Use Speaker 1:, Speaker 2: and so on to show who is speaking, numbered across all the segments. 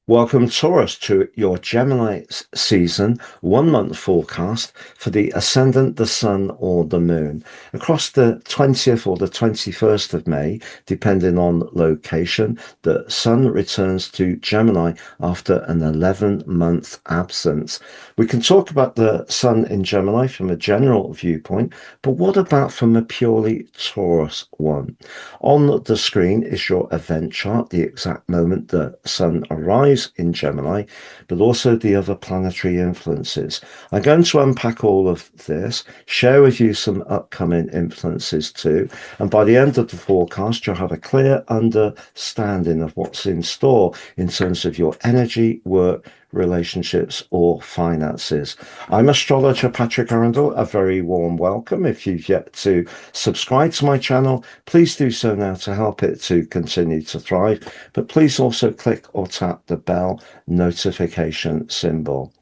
Speaker 1: Welcome, Taurus, to your Gemini season 1 month forecast for the ascendant, the sun, or the moon. Across the 20th or the 21st of May, depending on location, the sun returns to Gemini after an 11-month absence. We can talk about the sun in Gemini from a general viewpoint, but what about from a purely Taurus one? On the screen is your event chart, the exact moment the sun arrives in Gemini, but also the other planetary influences. I'm going to unpack all of this, share with you some upcoming influences too, and by the end of the forecast, you'll have a clear understanding of what's in store in terms of your energy, work, relationships, or finances. I'm astrologer Patrick Arundel. A very warm welcome. If you've yet to subscribe to my channel, please do so now to help it to continue to thrive. But please also click or tap the bell notification symbol.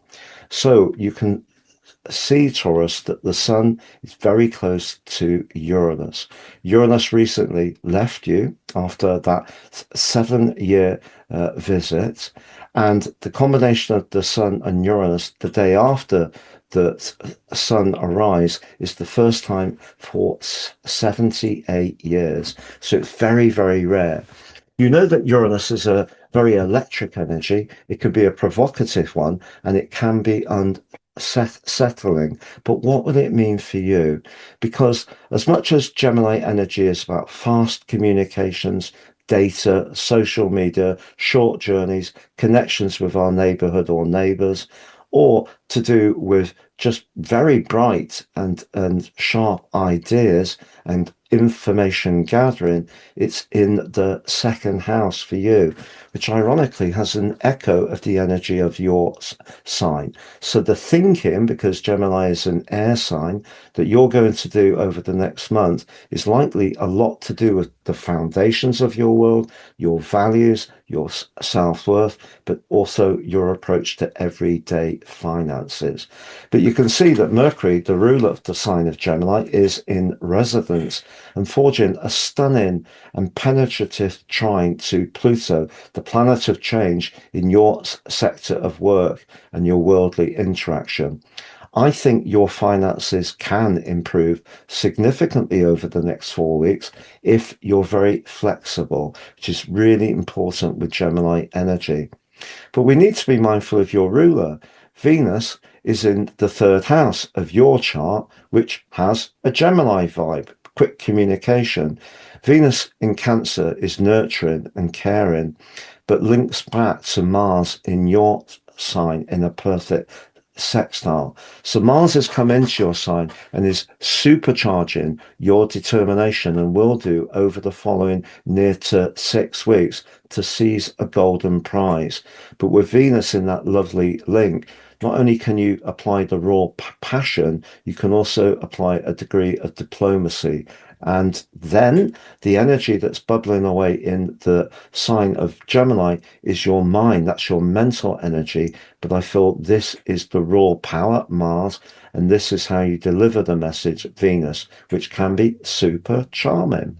Speaker 1: So you can see, Taurus, that the sun is very close to Uranus. Uranus recently left you after that 7-year visit, and the combination of the sun and Uranus the day after the sun arrives is the first time for 78 years. So it's very, very rare. You know that Uranus is a very electric energy. It can be a provocative one, and it can be unsettling. But what would it mean for you? Because as much as Gemini energy is about fast communications, data, social media, short journeys, connections with our neighborhood or neighbors, or to do with just very bright and sharp ideas and information gathering, it's in the second house for you, which ironically has an echo of the energy of your sign. So the thinking, because Gemini is an air sign, that you're going to do over the next month is likely a lot to do with the foundations of your world, your values, your self-worth, but also your approach to everyday finances. But you can see that Mercury, the ruler of the sign of Gemini, is in residence and forging a stunning and penetrative trine to Pluto, the planet of change in your sector of work and your worldly interaction. I think your finances can improve significantly over the next 4 weeks if you're very flexible, which is really important with Gemini energy. But we need to be mindful of your ruler. Venus is in the third house of your chart, which has a Gemini vibe, quick communication. Venus in Cancer is nurturing and caring, but links back to Mars in your sign in a perfect sextile. So Mars has come into your sign and is supercharging your determination, and will do over the following near to 6 weeks to seize a golden prize. But with Venus in that lovely link, not only can you apply the raw passion, you can also apply a degree of diplomacy. And then the energy that's bubbling away in the sign of Gemini is your mind. That's your mental energy. But I feel this is the raw power, Mars, and this is how you deliver the message, Venus, which can be super charming.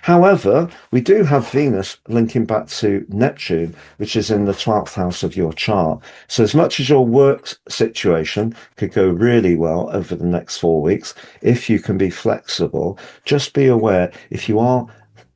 Speaker 1: However, we do have Venus linking back to Neptune, which is in the 12th house of your chart. So as much as your work situation could go really well over the next 4 weeks, if you can be flexible, just be aware if you are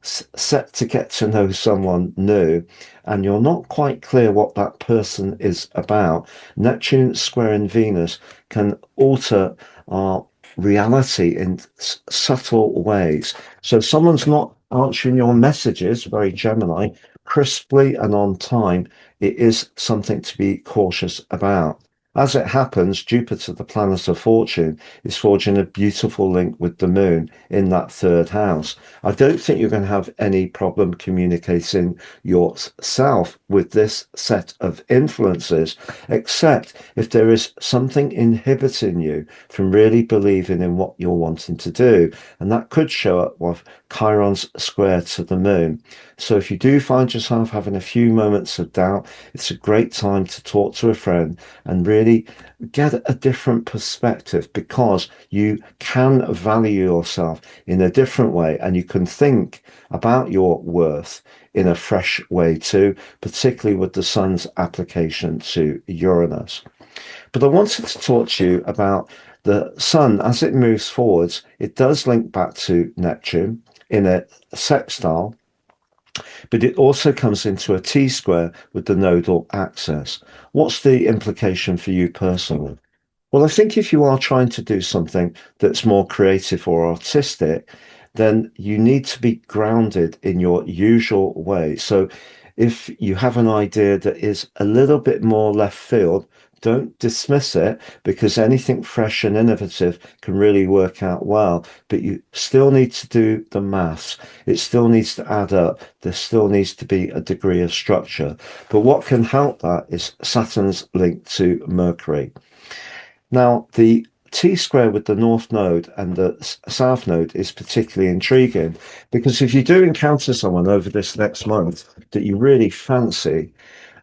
Speaker 1: set to get to know someone new and you're not quite clear what that person is about, Neptune squaring Venus can alter our reality in subtle ways. So if someone's not answering your messages, very Gemini, crisply and on time, it is something to be cautious about. As it happens, Jupiter, the planet of fortune, is forging a beautiful link with the moon in that third house. I don't think you're going to have any problem communicating yourself with this set of influences, except if there is something inhibiting you from really believing in what you're wanting to do. And that could show up with Chiron's square to the moon. So if you do find yourself having a few moments of doubt, it's a great time to talk to a friend and really really get a different perspective, because you can value yourself in a different way, and you can think about your worth in a fresh way too, particularly with the sun's application to Uranus. But I wanted to talk to you about the sun as it moves forwards. It does link back to Neptune in a sextile, but it also comes into a T square with the nodal axis. What's the implication for you personally? Well, I think if you are trying to do something that's more creative or artistic, then you need to be grounded in your usual way. So if you have an idea that is a little bit more left field, don't dismiss it, because anything fresh and innovative can really work out well. But you still need to do the maths. It still needs to add up. There still needs to be a degree of structure. But what can help that is Saturn's link to Mercury. Now, the T square with the north node and the south node is particularly intriguing, because if you do encounter someone over this next month that you really fancy,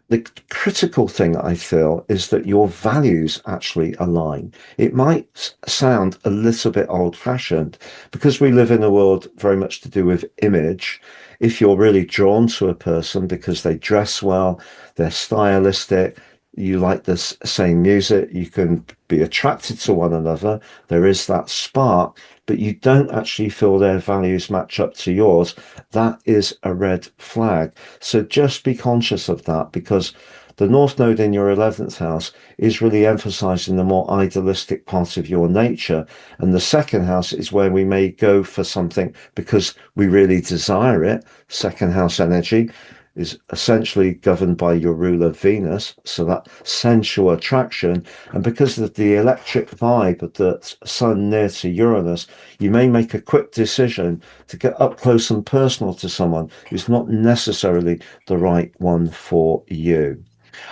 Speaker 1: the critical thing I feel is that your values actually align. It might sound a little bit old fashioned, because we live in a world very much to do with image. If you're really drawn to a person because they dress well, they're stylistic, you like the same music, you can be attracted to one another, there is that spark, but you don't actually feel their values match up to yours, that is a red flag. So just be conscious of that, because the North Node in your 11th house is really emphasizing the more idealistic part of your nature. And the second house is where we may go for something because we really desire it. Second house energy is essentially governed by your ruler Venus, so that sensual attraction. And because of the electric vibe of the sun near to Uranus, you may make a quick decision to get up close and personal to someone who's not necessarily the right one for you.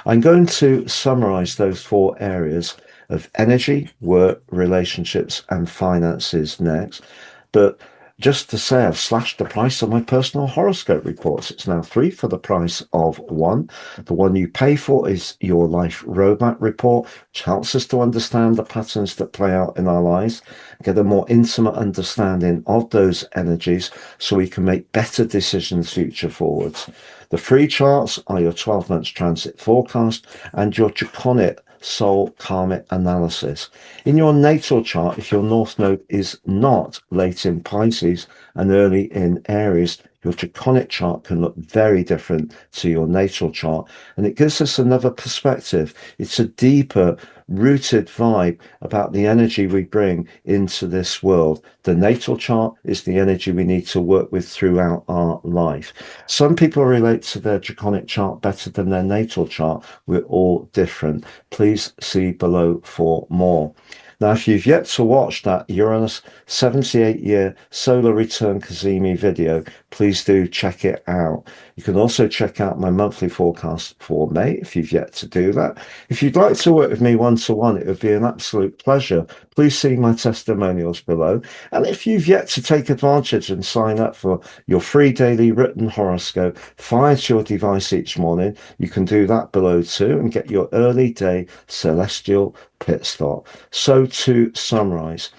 Speaker 1: I'm going to summarize those four areas of energy, work, relationships, and finances next. But just to say, I've slashed the price of my personal horoscope reports. It's now three for the price of one. The one you pay for is your life roadmap report, which helps us to understand the patterns that play out in our lives, get a more intimate understanding of those energies so we can make better decisions future forwards. The free charts are your 12 months transit forecast and your draconic soul karmic analysis. In your natal chart, if your north node is not late in Pisces and early in Aries, your draconic chart can look very different to your natal chart, and it gives us another perspective. It's a deeper rooted vibe about the energy we bring into this world. The natal chart is the energy we need to work with throughout our life. Some people relate to their draconic chart better than their natal chart. We're all different. Please see below for more. Now, if you've yet to watch that Uranus 78-year solar return Kazemi video, please do check it out. You can also check out my monthly forecast for May if you've yet to do that. If you'd like to work with me one-to-one, it would be an absolute pleasure. Please see my testimonials below. And if you've yet to take advantage and sign up for your free daily written horoscope fired to your device each morning, you can do that below too and get your early day celestial pit stop. So to summarize,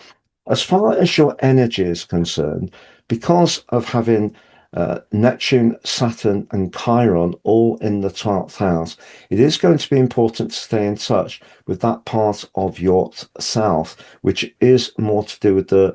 Speaker 1: as far as your energy is concerned, because of having Neptune, Saturn, and Chiron all in the 12th house, it is going to be important to stay in touch with that part of yourself, which is more to do with the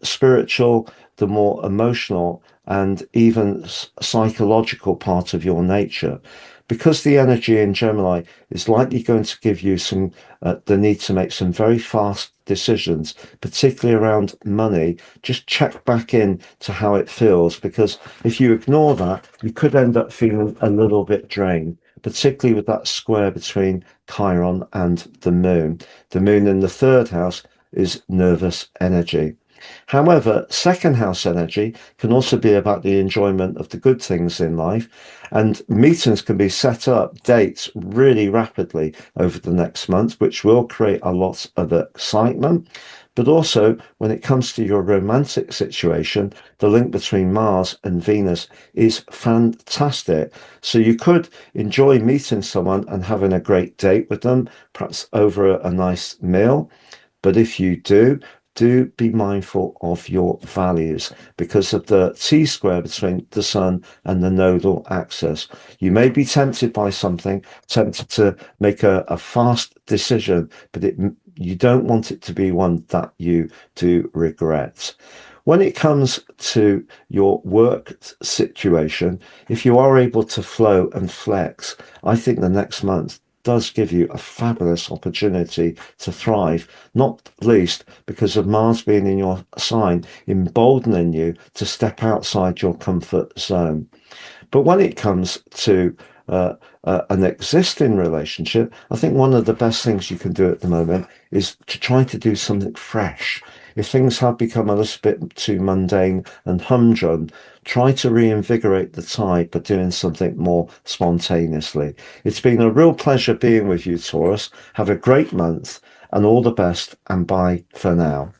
Speaker 1: spiritual, the more emotional, and even psychological part of your nature. Because the energy in Gemini is likely going to give you the need to make some very fast decisions, particularly around money, just check back in to how it feels, because if you ignore that, you could end up feeling a little bit drained, particularly with that square between Chiron and the moon. The moon in the third house is nervous energy. However, second house energy can also be about the enjoyment of the good things in life, and meetings can be set up, dates really rapidly over the next month, which will create a lot of excitement. But also, when it comes to your romantic situation, the link between Mars and Venus is fantastic. So you could enjoy meeting someone and having a great date with them, perhaps over a nice meal. But if you do be mindful of your values because of the T-square between the sun and the nodal axis. You may be tempted by something, tempted to make a fast decision, but you don't want it to be one that you do regret. When it comes to your work situation, if you are able to flow and flex, I think the next month does give you a fabulous opportunity to thrive, not least because of Mars being in your sign, emboldening you to step outside your comfort zone. But when it comes to an existing relationship, I think one of the best things you can do at the moment is to try to do something fresh. If things have become a little bit too mundane and humdrum, try to reinvigorate the tide by doing something more spontaneously. It's been a real pleasure being with you, Taurus. Have a great month and all the best, and bye for now.